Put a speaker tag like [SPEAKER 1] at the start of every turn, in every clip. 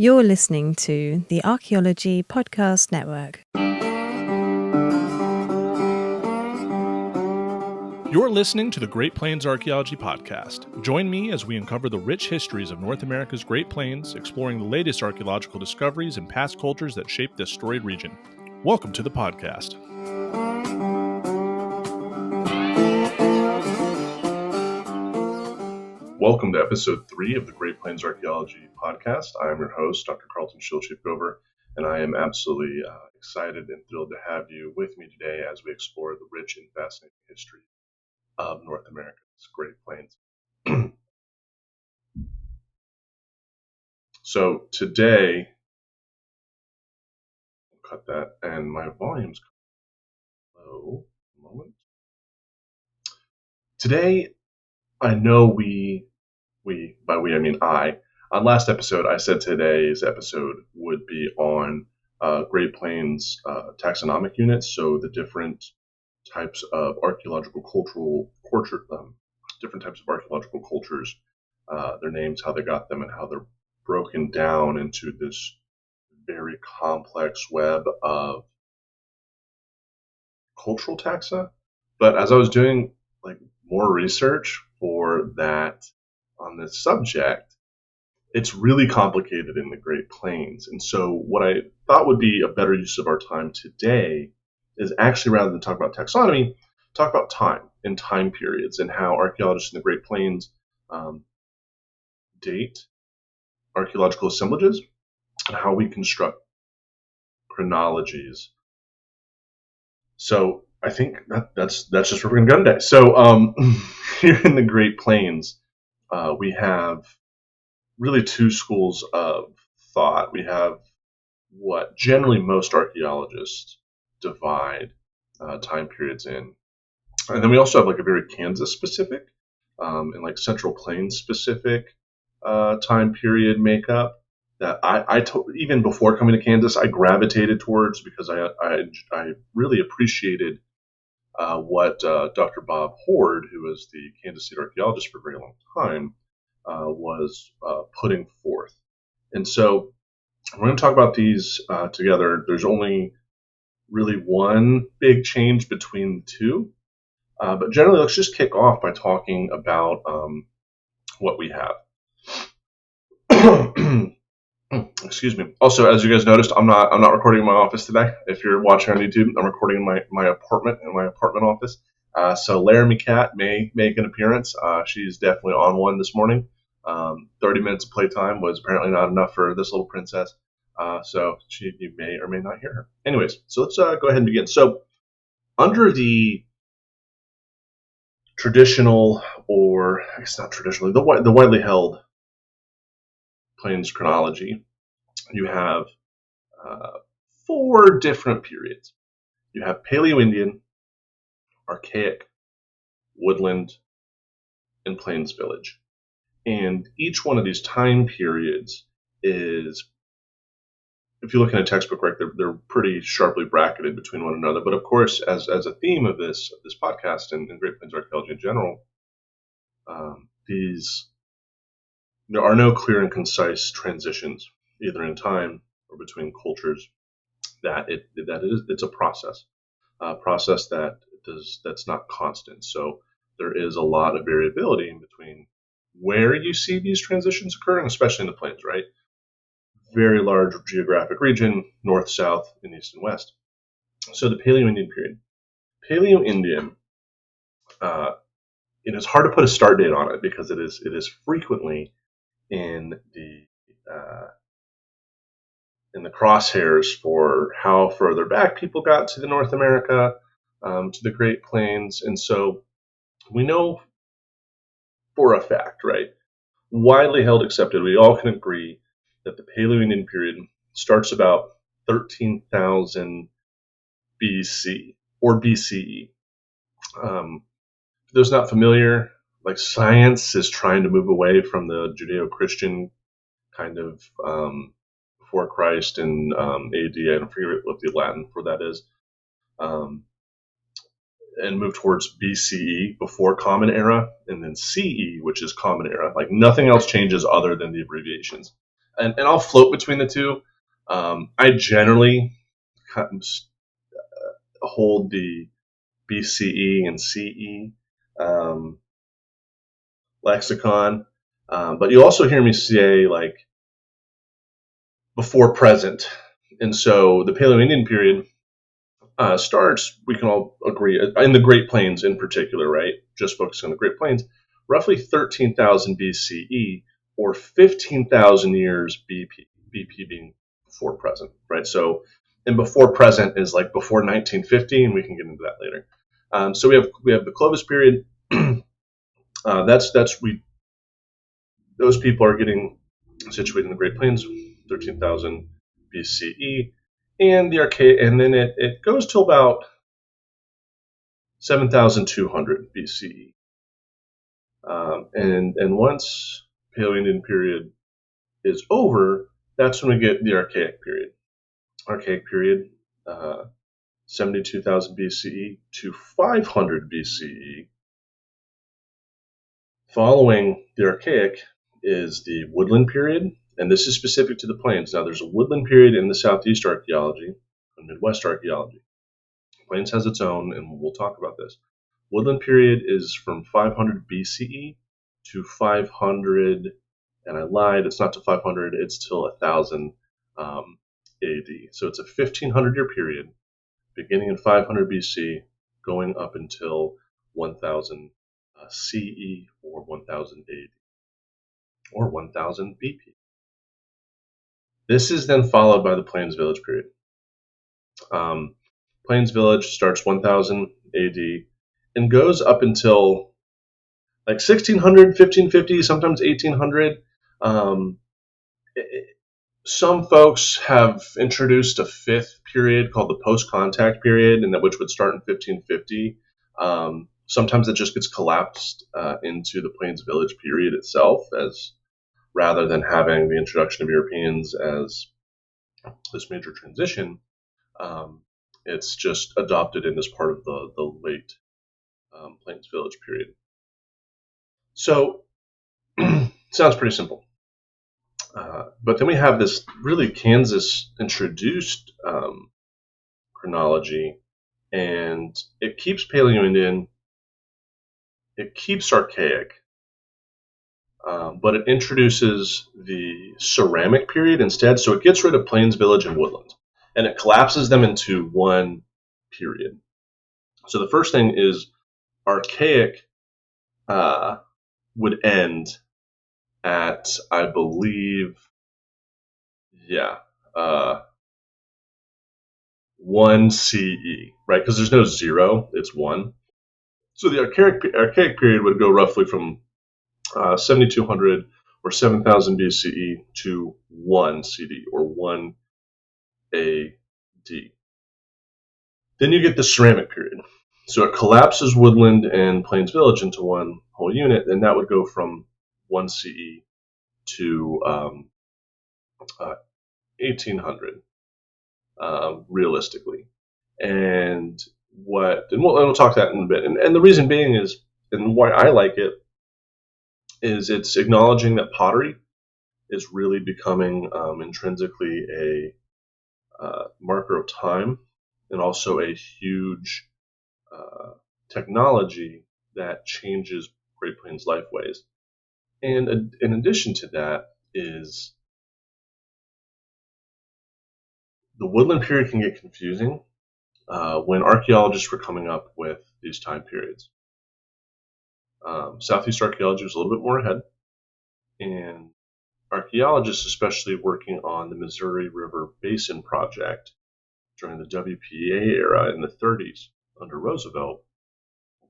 [SPEAKER 1] You're listening to the Archaeology Podcast Network.
[SPEAKER 2] You're listening to the Great Plains Archaeology Podcast. Join me as we uncover the rich histories of North America's Great Plains, exploring the latest archaeological discoveries and past cultures that shape this storied region. Welcome to the podcast. Welcome to episode 3 of the Great Plains Archaeology Podcast. I am your host, Dr. Carlton Shield Chief Gover, and I am absolutely excited and thrilled to have you with me today as we explore the rich and fascinating history of North America's Great Plains. So today, I'll cut that, and my volume's low. A moment. Today, I know by we I mean I. On last episode, I said today's episode would be on Great Plains taxonomic units, so the different types of archaeological different types of archaeological cultures, their names, how they got them, and how they're broken down into this very complex web of cultural taxa. But as I was doing more research for that on this subject, it's really complicated in the Great Plains. And so what I thought would be a better use of our time today is actually, rather than talk about taxonomy, talk about time and time periods and how archaeologists in the Great Plains date archaeological assemblages and how we construct chronologies. So I think that's just where we're going to go today. So here in the Great Plains, we have really two schools of thought. We have what generally most archaeologists divide time periods in. And then we also have a very Kansas specific and Central Plains specific time period makeup that I even before coming to Kansas, I gravitated towards because I really appreciated what Dr. Bob Hord, who was the Kansas State archaeologist for a very long time, was putting forth. And so we're going to talk about these together. There's only really one big change between the two. But generally, let's just kick off by talking about what we have. Excuse me. Also, as you guys noticed, I'm not recording in my office today. If you're watching on YouTube, I'm recording in my apartment office. So Laramie Cat may make an appearance. She's definitely on one this morning. 30 minutes of playtime was apparently not enough for this little princess. So you may or may not hear her. Anyways, so let's go ahead and begin. So under the traditional, or I guess not traditionally, the widely held Plains chronology, you have 4 different periods. You have Paleoindian, Archaic, Woodland, and Plains Village. And each one of these time periods is, if you look in a textbook, right, they're pretty sharply bracketed between one another. But of course, as a theme of this podcast and Great Plains archaeology in general, there are no clear and concise transitions either in time or between cultures. It's a process that's not constant. So there is a lot of variability in between where you see these transitions occurring, especially in the plains, right? Very large geographic region, north, south, and east and west. So the Paleoindian period. Paleoindian, it's hard to put a start date on it because it is frequently in the crosshairs for how further back people got to the North America, to the Great Plains. And so we know for a fact, right, widely held accepted, we all can agree that the Paleoindian period starts about 13,000 BC or BCE. For those not familiar, science is trying to move away from the Judeo-Christian kind of before Christ and AD, I don't forget what the Latin for that is, and move towards BCE, before Common Era, and then CE, which is Common Era. Nothing else changes other than the abbreviations. and I'll float between the two. I generally hold the BCE and CE um, lexicon, but you also hear me say like before present, and so the Paleoindian period starts. We can all agree in the Great Plains in particular, right? Just focusing on the Great Plains, roughly 13,000 BCE or 15,000 years BP. BP being before present, right? So, and before present is like before 1950, and we can get into that later. So we have the Clovis period. That's we those people are getting situated in the Great Plains, 13,000 BCE, and the Archaic, and then it goes to about 7,200 BCE. And once Paleoindian period is over, that's when we get the Archaic period. Archaic period, 72,000 BCE to 500 BCE. Following the Archaic is the Woodland period, and this is specific to the Plains. Now, there's a Woodland period in the Southeast archaeology and Midwest archaeology. Plains has its own, and we'll talk about this. Woodland period is from 500 BCE to 500, and I lied, it's not to 500, it's till 1000 AD. So it's a 1500-year period, beginning in 500 BC, going up until 1000 CE or 1000 AD or 1000 BP. This is then followed by the Plains Village period. Plains Village starts 1000 AD and goes up until like 1600, 1550, sometimes 1800. Some folks have introduced a fifth period called the post-contact period, and that which would start in 1550. Sometimes it just gets collapsed into the Plains Village period itself, as rather than having the introduction of Europeans as this major transition. It's just adopted in as part of the late Plains Village period. So, sounds pretty simple. But then we have this really Kansas introduced chronology, and it keeps Paleoindian, it keeps Archaic, but it introduces the ceramic period instead. So it gets rid of Plains Village and Woodland, and it collapses them into one period. So the first thing is Archaic would end at, I believe, 1 CE, right? Because there's no 0, it's 1. So the Archaic period would go roughly from 7200 or 7000 BCE to 1 CD or 1 AD. Then you get the ceramic period. So it collapses Woodland and Plains Village into one whole unit, and that would go from 1 CE to 1800, realistically. And we'll talk that in a bit. And the reason being is, and why I like it, is it's acknowledging that pottery is really becoming intrinsically a marker of time, and also a huge technology that changes Great Plains lifeways. And in addition to that is the Woodland period can get confusing when archaeologists were coming up with these time periods. Southeast archaeology was a little bit more ahead, and archaeologists, especially working on the Missouri River Basin project during the WPA era in the 30s under Roosevelt,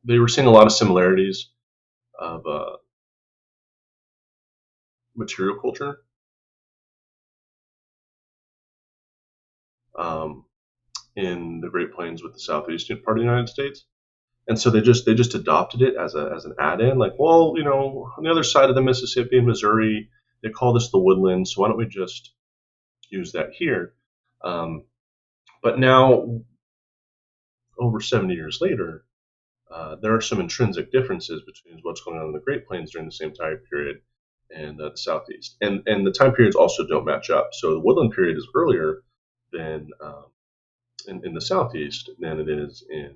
[SPEAKER 2] they were seeing a lot of similarities of material culture in the Great Plains with the southeastern part of the United States. And so they just adopted it as an add-in, like, well, on the other side of the Mississippi and Missouri, they call this the woodland, so why don't we just use that here? But now, over 70 years later, there are some intrinsic differences between what's going on in the Great Plains during the same time period and the southeast. And the time periods also don't match up. So the woodland period is earlier than in the southeast than it is in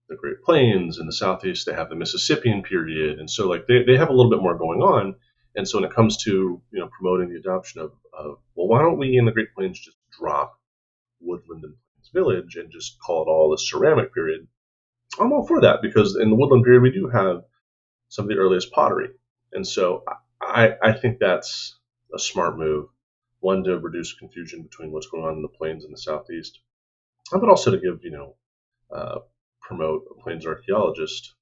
[SPEAKER 2] the Great Plains. In the southeast, they have the Mississippian period, and so like they have a little bit more going on. And so when it comes to promoting the adoption of well, why don't we in the Great Plains just drop Woodland and Plains Village and just call it all the ceramic period? I'm all for that, because in the woodland period we do have some of the earliest pottery, and so I think that's a smart move. One, to reduce confusion between what's going on in the plains and the southeast, but also to give promote a plains archaeologist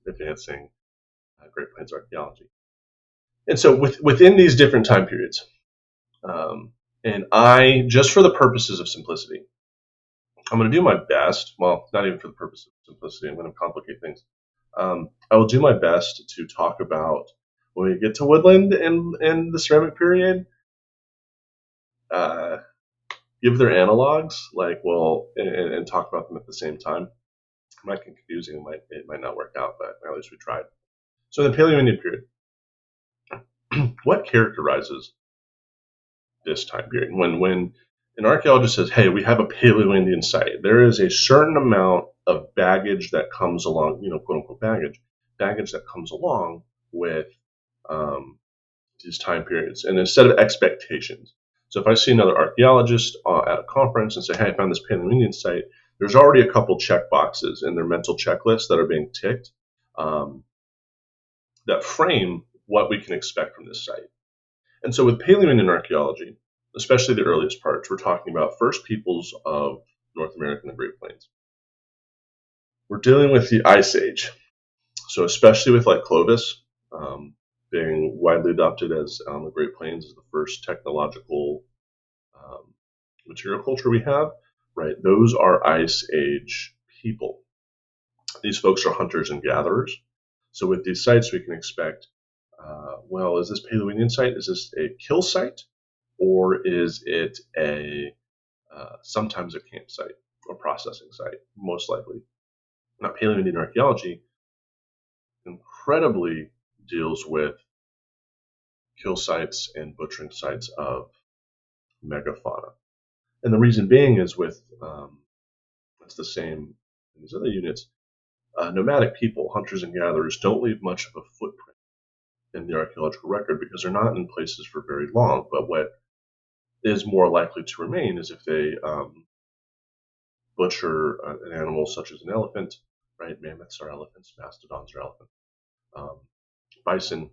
[SPEAKER 2] advancing Great Plains archaeology. And so within these different time periods, and I, just for the purposes of simplicity, I'm going to do my best. Well, not even for the purpose of simplicity. I'm going to complicate things. I will do my best to talk about, when we get to woodland and the ceramic period, give their analogs, and talk about them at the same time. It might get confusing. It might not work out, but at least we tried. So in the Paleoindian period, what characterizes this time period? When an archaeologist says, hey, we have a Paleoindian site, there is a certain amount of baggage that comes along, quote unquote baggage that comes along with these time periods, and a set of expectations. So if I see another archaeologist at a conference and say, hey, I found this Paleoindian site, there's already a couple check boxes in their mental checklist that are being ticked that frame what we can expect from this site. And so with Paleoindian archaeology, especially the earliest parts, we're talking about first peoples of North America and the Great Plains. We're dealing with the Ice Age. So especially with like Clovis being widely adopted as the Great Plains as the first technological material culture we have, right? Those are Ice Age people. These folks are hunters and gatherers. So with these sites, we can expect, well, is this Paleoindian site? Is this a kill site? Or is it sometimes a campsite or processing site? Most likely. Now, Paleoindian archaeology incredibly deals with kill sites and butchering sites of megafauna. And the reason being is it's the same in these other units. Nomadic people, hunters and gatherers, don't leave much of a footprint in the archaeological record because they're not in places for very long. But what is more likely to remain is if they butcher an animal such as an elephant, right? Mammoths are elephants, mastodons are elephants, bison,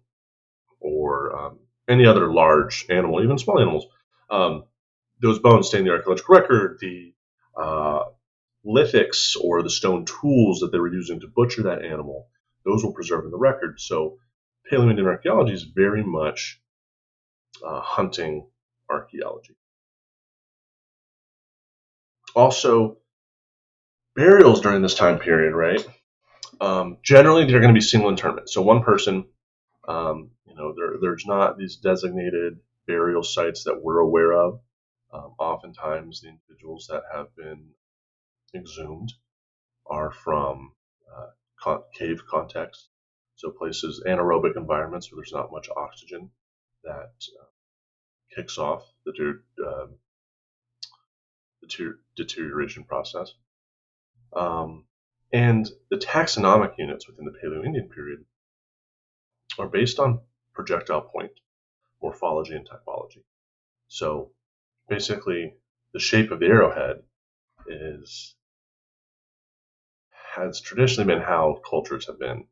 [SPEAKER 2] or any other large animal, even small animals. Those bones stay in the archaeological record. The lithics, or the stone tools that they were using to butcher that animal, those will preserve in the record. So Paleoindian archaeology is very much hunting archaeology. Also, burials during this time period, right? Generally, they're going to be single interment. So one person, there's not these designated burial sites that we're aware of. Oftentimes, the individuals that have been exhumed are from cave contexts, so places, anaerobic environments where there's not much oxygen that kicks off the deterioration process. And the taxonomic units within the Paleoindian period are based on projectile point morphology and typology. So basically, the shape of the arrowhead has traditionally been how cultures have been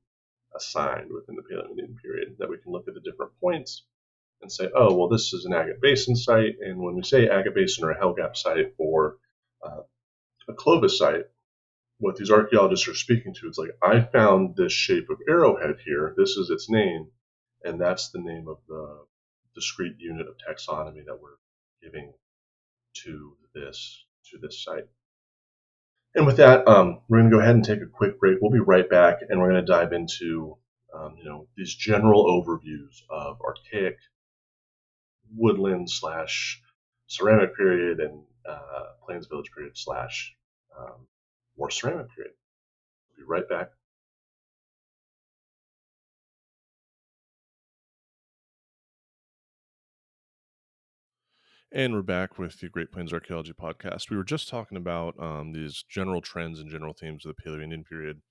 [SPEAKER 2] assigned within the Paleoindian period, that we can look at the different points and say, oh, well, this is an agate basin site, and when we say agate basin or a hell gap site or a Clovis site, what these archaeologists are speaking to is like, I found this shape of arrowhead here, this is its name, and that's the name of the discrete unit of taxonomy that we're giving to this site. And with that, we're going to go ahead and take a quick break. We'll be right back, and we're going to dive into these general overviews of Archaic, woodland / ceramic period, and Plains Village period / more ceramic period. We'll be right back. And we're back with the Great Plains Archaeology Podcast. We were just talking about these general trends and general themes of the Paleoindian period.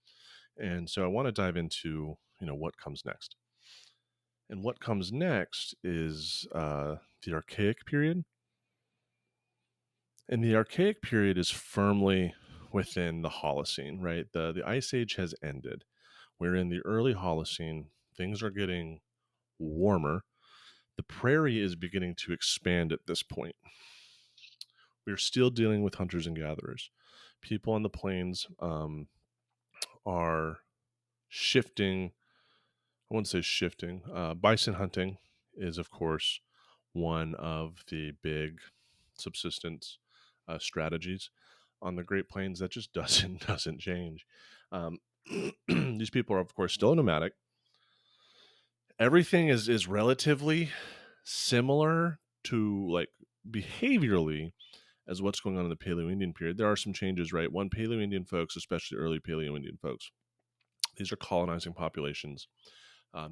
[SPEAKER 2] And so I want to dive into, what comes next. And what comes next is the Archaic period. And the Archaic period is firmly within the Holocene, right? The Ice Age has ended. We're in the early Holocene. Things are getting warmer. The prairie is beginning to expand at this point. We're still dealing with hunters and gatherers. People on the plains are shifting. I wouldn't say shifting. Bison hunting is, of course, one of the big subsistence strategies on the Great Plains. That just doesn't change. These people are, of course, still nomadic. Everything is relatively similar to, like, behaviorally, as what's going on in the Paleoindian period. There are some changes, right? One, Paleoindian folks, especially early Paleoindian folks, these are colonizing populations.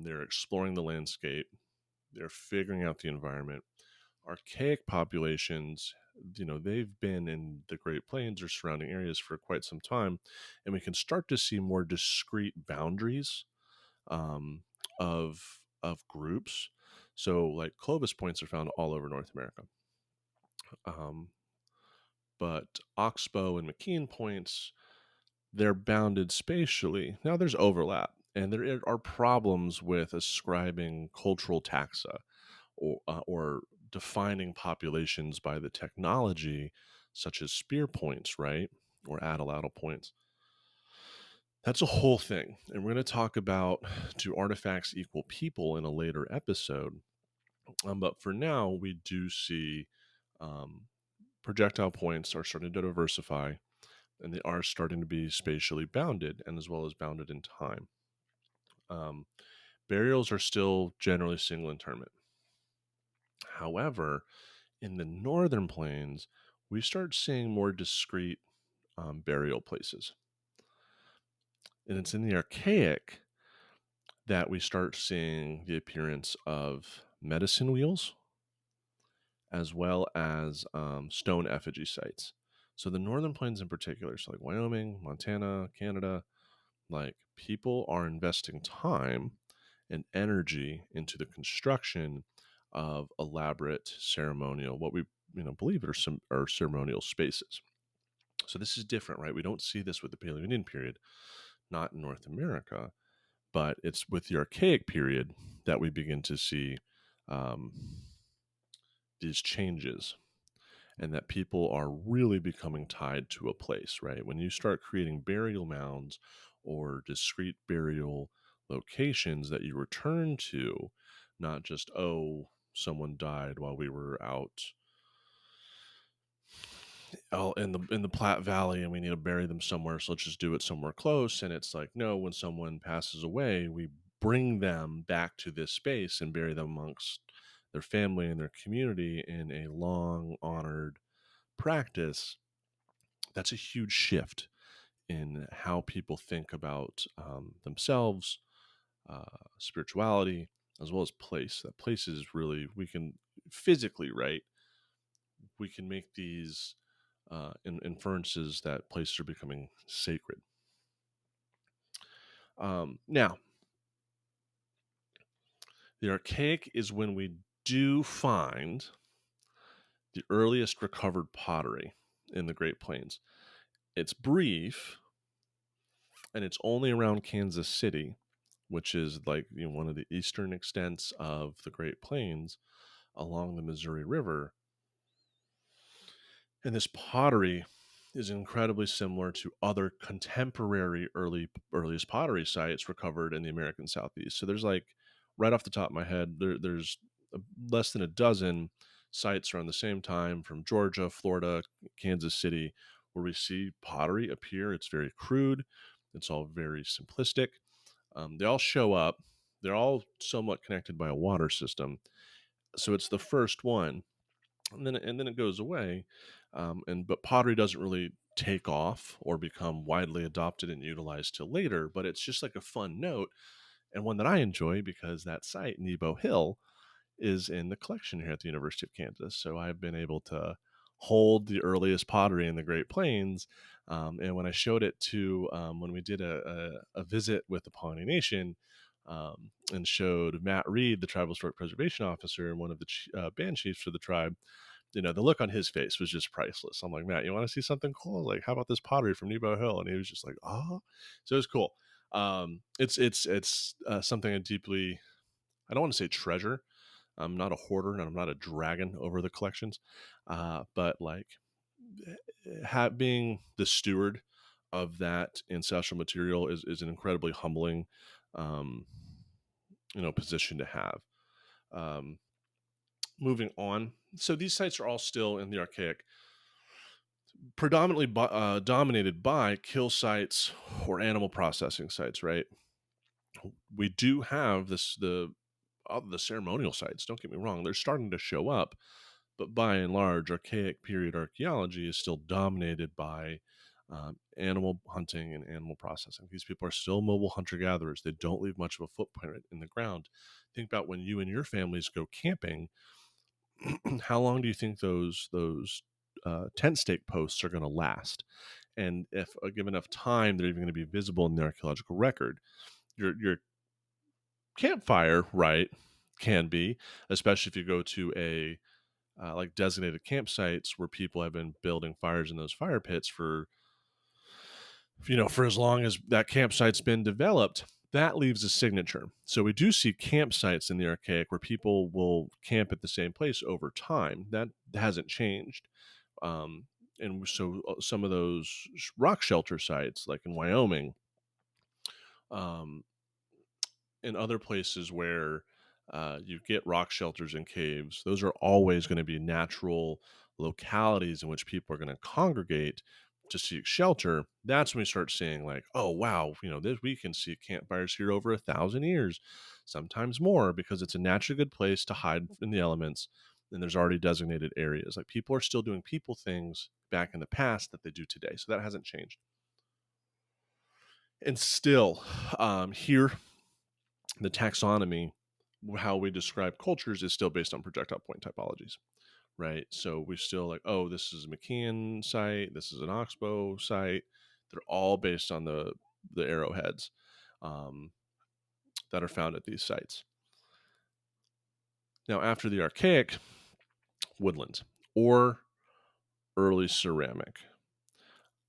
[SPEAKER 2] They're exploring the landscape. They're figuring out the environment. Archaic populations, they've been in the Great Plains or surrounding areas for quite some time, and we can start to see more discrete boundaries of groups. So, like, Clovis points are found all over North America. But Oxbow and McKean points, they're bounded spatially. Now there's overlap, and there are problems with ascribing cultural taxa or defining populations by the technology, such as spear points, right? Or atlatl points. That's a whole thing. And we're going to talk about, do artifacts equal people, in a later episode. But for now, we do see projectile points are starting to diversify, and they are starting to be spatially bounded, and as well as bounded in time. Burials are still generally single interment. However, in the northern plains, we start seeing more discrete burial places. And it's in the Archaic that we start seeing the appearance of medicine wheels, as well as stone effigy sites. So the northern plains in particular, so like Wyoming, Montana, Canada, like, people are investing time and energy into the construction of elaborate ceremonial, what we believe are ceremonial spaces. So this is different, right? We don't see this with the Paleoindian period, not in North America, but it's with the Archaic period that we begin to see these changes, and that people are really becoming tied to a place, right? When you start creating burial mounds or discrete burial locations that you return to, not just, oh, someone died while we were out in the Platte Valley and we need to bury them somewhere, so let's just do it somewhere close. And it's like, no, when someone passes away, we bring them back to this space and bury them amongst their family and their community in a long honored practice. That's a huge shift in how people think about themselves, spirituality, as well as place. That place is really, we can physically, right? We can make these inferences that places are becoming sacred. Now, the Archaic is when we do find the earliest recovered pottery in the Great Plains. It's brief, and it's only around Kansas City, which is like one of the eastern extents of the Great Plains along the Missouri River. And this pottery is incredibly similar to other contemporary earliest pottery sites recovered in the American Southeast. So there's, like, right off the top of my head, there's less than a dozen sites around the same time from Georgia, Florida, Kansas City, where we see pottery appear. It's very crude. It's all very simplistic. They all show up. They're all somewhat connected by a water system. So it's the first one. And then it goes away, but pottery doesn't really take off or become widely adopted and utilized till later. But it's just like a fun note, and one that I enjoy, because that site, Nebo Hill,
[SPEAKER 3] is in the collection here at the University of Kansas. So I've been able to hold the earliest pottery in the Great Plains. And when I showed it to, when we did a visit with the Pawnee Nation, and showed Matt Reed, the Tribal Historic Preservation Officer and one of the band chiefs for the tribe, the look on his face was just priceless. I'm like, Matt, you want to see something cool? Like, how about this pottery from Nebo Hill? And he was just like, oh, so it was cool. It's something I don't want to say treasure. I'm not a hoarder and I'm not a dragon over the collections, but like being the steward of that ancestral material is an incredibly humbling, um, position to have. Um, Moving on, so these sites are all still in the Archaic, predominantly dominated by kill sites or animal processing sites. Right? We do have the ceremonial sites. Don't get me wrong; they're starting to show up, but by and large, Archaic period archaeology is still dominated by animal hunting and animal processing. These people are still mobile hunter-gatherers. They don't leave much of a footprint in the ground. Think about when you and your families go camping. How long do you think those tent stake posts are going to last? And if given enough time, they're even going to be visible in the archaeological record. Your campfire, right, can be, especially if you go to a like designated campsites where people have been building fires in those fire pits for as long as that campsite's been developed. That leaves a signature. So we do see campsites in the Archaic where people will camp at the same place over time. That hasn't changed. And so some of those rock shelter sites, like in Wyoming, um, in other places where you get rock shelters and caves, those are always going to be natural localities in which people are going to congregate to seek shelter. That's when we start seeing like, oh wow, we can see campfires here over 1,000 years, sometimes more, because it's a naturally good place to hide in the elements. And there's already designated areas. Like people are still doing people things back in the past that they do today. So that hasn't changed. And still, here the taxonomy, how we describe cultures, is still based on projectile point typologies, right? So we still like, oh, this is a McKeon site, this is an Oxbow site. They're all based on the arrowheads that are found at these sites. Now, after the Archaic, woodlands or early ceramic.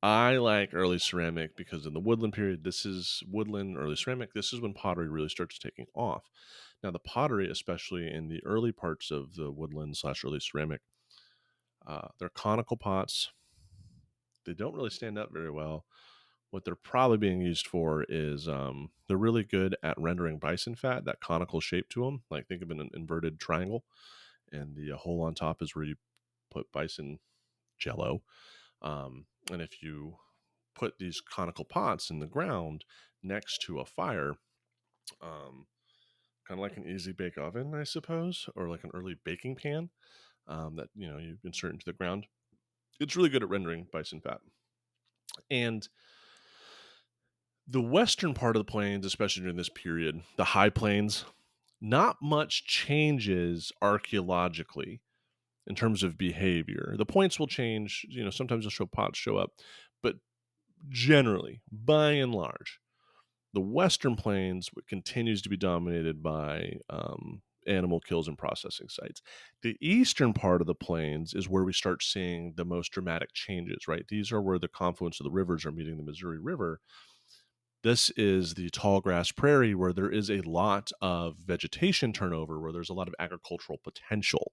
[SPEAKER 3] I like early ceramic because in the woodland period, this is woodland, early ceramic. This is when pottery really starts taking off. Now, the pottery, especially in the early parts of the woodland / early ceramic, they're conical pots. They don't really stand up very well. What they're probably being used for is they're really good at rendering bison fat, that conical shape to them. Like think of an inverted triangle, and the hole on top is where you put bison jello. And if you put these conical pots in the ground next to a fire, kind of like an easy bake oven, I suppose, or like an early baking pan that you insert into the ground. It's really good at rendering bison fat. And the western part of the plains, especially during this period, the high plains, not much changes archaeologically in terms of behavior. The points will change, sometimes they'll show pots show up, but generally, by and large, the western plains continues to be dominated by animal kills and processing sites. The eastern part of the plains is where we start seeing the most dramatic changes, right? These are where the confluence of the rivers are meeting the Missouri River. This is the tall grass prairie where there is a lot of vegetation turnover, where there's a lot of agricultural potential.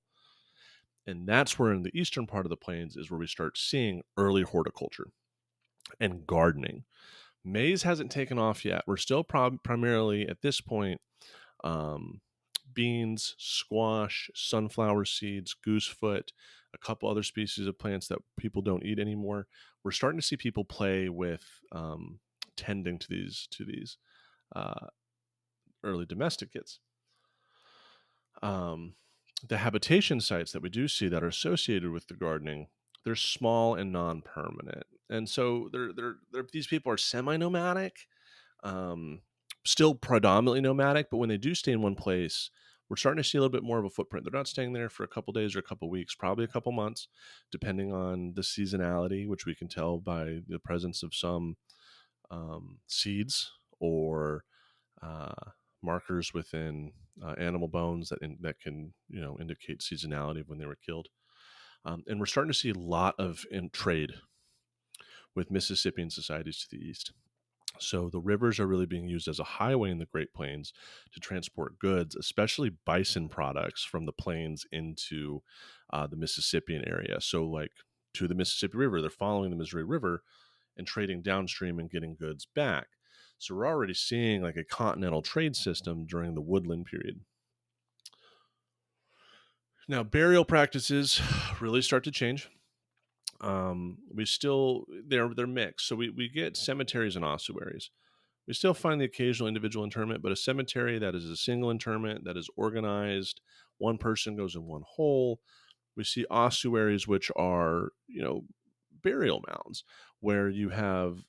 [SPEAKER 3] And that's where in the eastern part of the plains is where we start seeing early horticulture and gardening. Maize hasn't taken off yet. We're still primarily at this point beans, squash, sunflower seeds, goosefoot, a couple other species of plants that people don't eat anymore. We're starting to see people play with tending to these early domesticates. The habitation sites that we do see that are associated with the gardening, they're small and non-permanent, and so these people are semi-nomadic, still predominantly nomadic, but when they do stay in one place, we're starting to see a little bit more of a footprint. They're not staying there for a couple days or a couple weeks, probably a couple months, depending on the seasonality, which we can tell by the presence of some seeds or markers within animal bones that can indicate seasonality of when they were killed. And we're starting to see a lot of trade with Mississippian societies to the east. So the rivers are really being used as a highway in the Great Plains to transport goods, especially bison products from the plains into the Mississippian area. So like to the Mississippi River, they're following the Missouri River and trading downstream and getting goods back. So we're already seeing like a continental trade system during the Woodland period. Now, burial practices really start to change. They're mixed. So we get cemeteries and ossuaries. We still find the occasional individual interment, but a cemetery that is a single interment, that is organized, one person goes in one hole. We see ossuaries, which are, burial mounds, where you have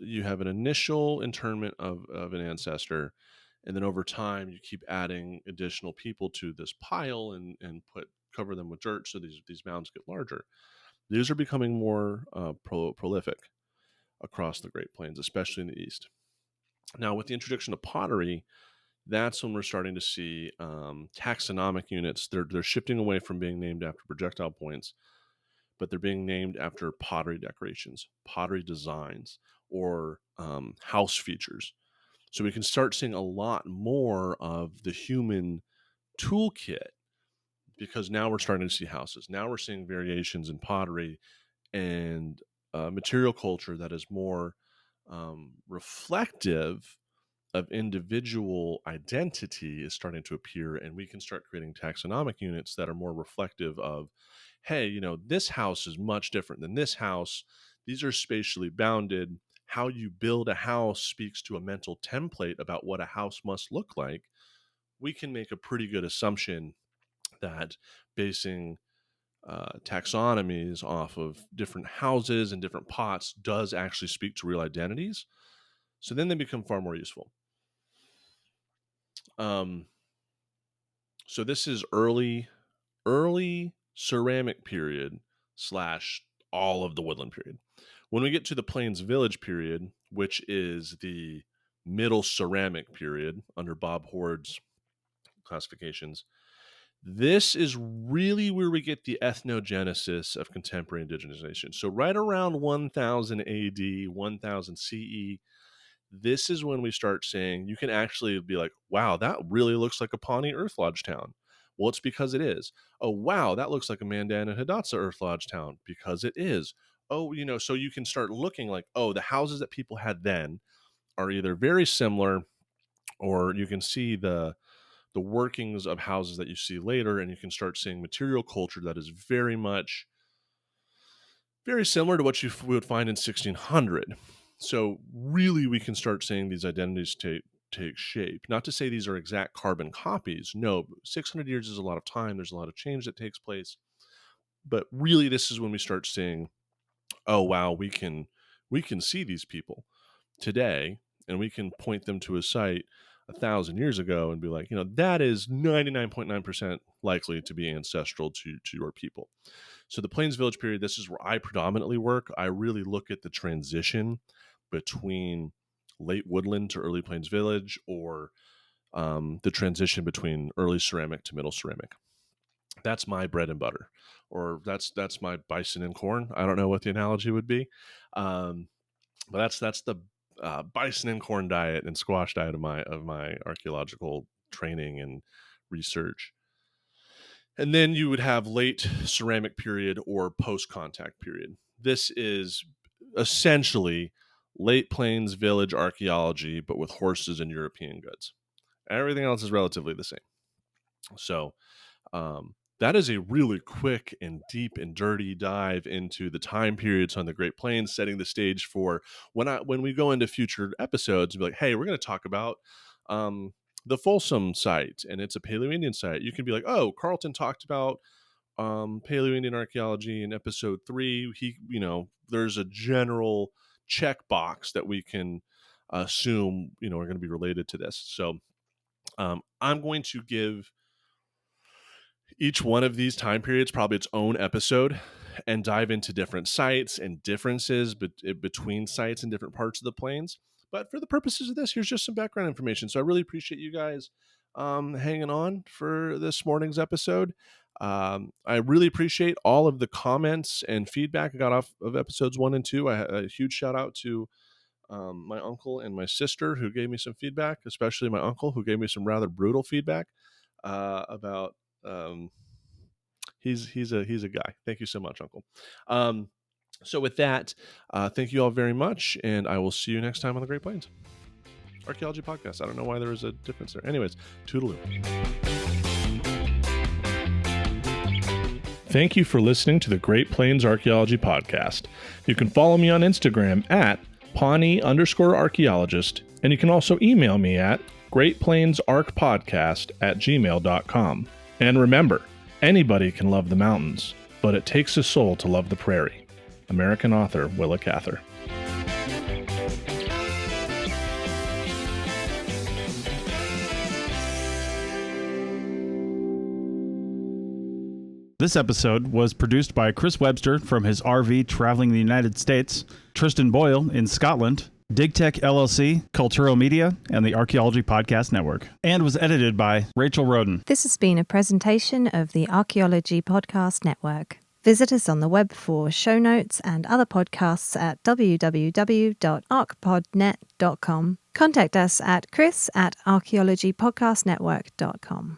[SPEAKER 3] an initial internment of an ancestor, and then over time you keep adding additional people to this pile and cover them with dirt so these mounds get larger. These are becoming more prolific across the Great Plains, especially in the east. Now, with the introduction of pottery, that's when we're starting to see taxonomic units. They're shifting away from being named after projectile points, but they're being named after pottery decorations, pottery designs, or house features. So we can start seeing a lot more of the human toolkit because now we're starting to see houses. Now we're seeing variations in pottery and material culture that is more reflective of individual identity is starting to appear, and we can start creating taxonomic units that are more reflective of, hey, this house is much different than this house. These are spatially bounded. How you build a house speaks to a mental template about what a house must look like. We can make a pretty good assumption that basing taxonomies off of different houses and different pots does actually speak to real identities. So then they become far more useful. So this is early ceramic period / all of the woodland period. When we get to the Plains Village period, which is the middle ceramic period under Bob Hord's classifications, this is really where we get the ethnogenesis of contemporary indigenization. So right around 1000 AD, 1000 CE, this is when we start saying you can actually be like, wow, that really looks like a Pawnee Earth Lodge town. Well, it's because it is. Oh, wow, that looks like a Mandan and Hidatsa Earth Lodge town, because it is. Oh, so you can start looking like, oh, the houses that people had then are either very similar, or you can see the workings of houses that you see later, and you can start seeing material culture that is very much very similar to what you would find in 1600. So really we can start seeing these identities take shape. Not to say these are exact carbon copies. No, 600 years is a lot of time. There's a lot of change that takes place. But really this is when we start seeing, oh wow, we can see these people today, and we can point them to a site 1,000 years ago and be like, that is 99.9% likely to be ancestral to your people. So the Plains Village period, this is where I predominantly work. I really look at the transition between late woodland to early Plains Village, or the transition between early ceramic to middle ceramic. That's my bread and butter, or that's my bison and corn. I don't know what the analogy would be, but that's the bison and corn diet and squash diet of my archaeological training and research. And then you would have late ceramic period or post-contact period. This is essentially late Plains Village archaeology, but with horses and European goods. Everything else is relatively the same. So that is a really quick and deep and dirty dive into the time periods on the Great Plains, setting the stage for when we go into future episodes, be like, hey, we're going to talk about the Folsom site, and it's a Paleoindian site. You can be like, oh, Carlton talked about Paleoindian archaeology in episode 3. There's a general checkbox that we can assume, are going to be related to this. So I'm going to give each one of these time periods probably its own episode and dive into different sites and differences between sites in different parts of the plains. But for the purposes of this, here's just some background information. So I really appreciate you guys hanging on for this morning's episode. I really appreciate all of the comments and feedback I got off of episodes 1 and 2. A huge shout out to my uncle and my sister who gave me some feedback, especially my uncle who gave me some rather brutal feedback about he's a guy. Thank you so much, Uncle. So with that, thank you all very much, and I will see you next time on the Great Plains Archaeology Podcast. I don't know why there was a difference there. Anyways, toodaloo. Thank you for listening to the Great Plains Archaeology Podcast. You can follow me on Instagram at Pawnee_archaeologist, and you can also email me at greatplainsarchpodcast@gmail.com. And remember, anybody can love the mountains, but it takes a soul to love the prairie. American author Willa Cather.
[SPEAKER 4] This episode was produced by Chris Webster from his RV traveling the United States, Tristan Boyle in Scotland, DigTech LLC, Cultural Media, and the Archaeology Podcast Network, and was edited by Rachel Roden.
[SPEAKER 1] This has been a presentation of the Archaeology Podcast Network. Visit us on the web for show notes and other podcasts at www.archpodnet.com. Contact us at chris@archaeologypodcastnetwork.com.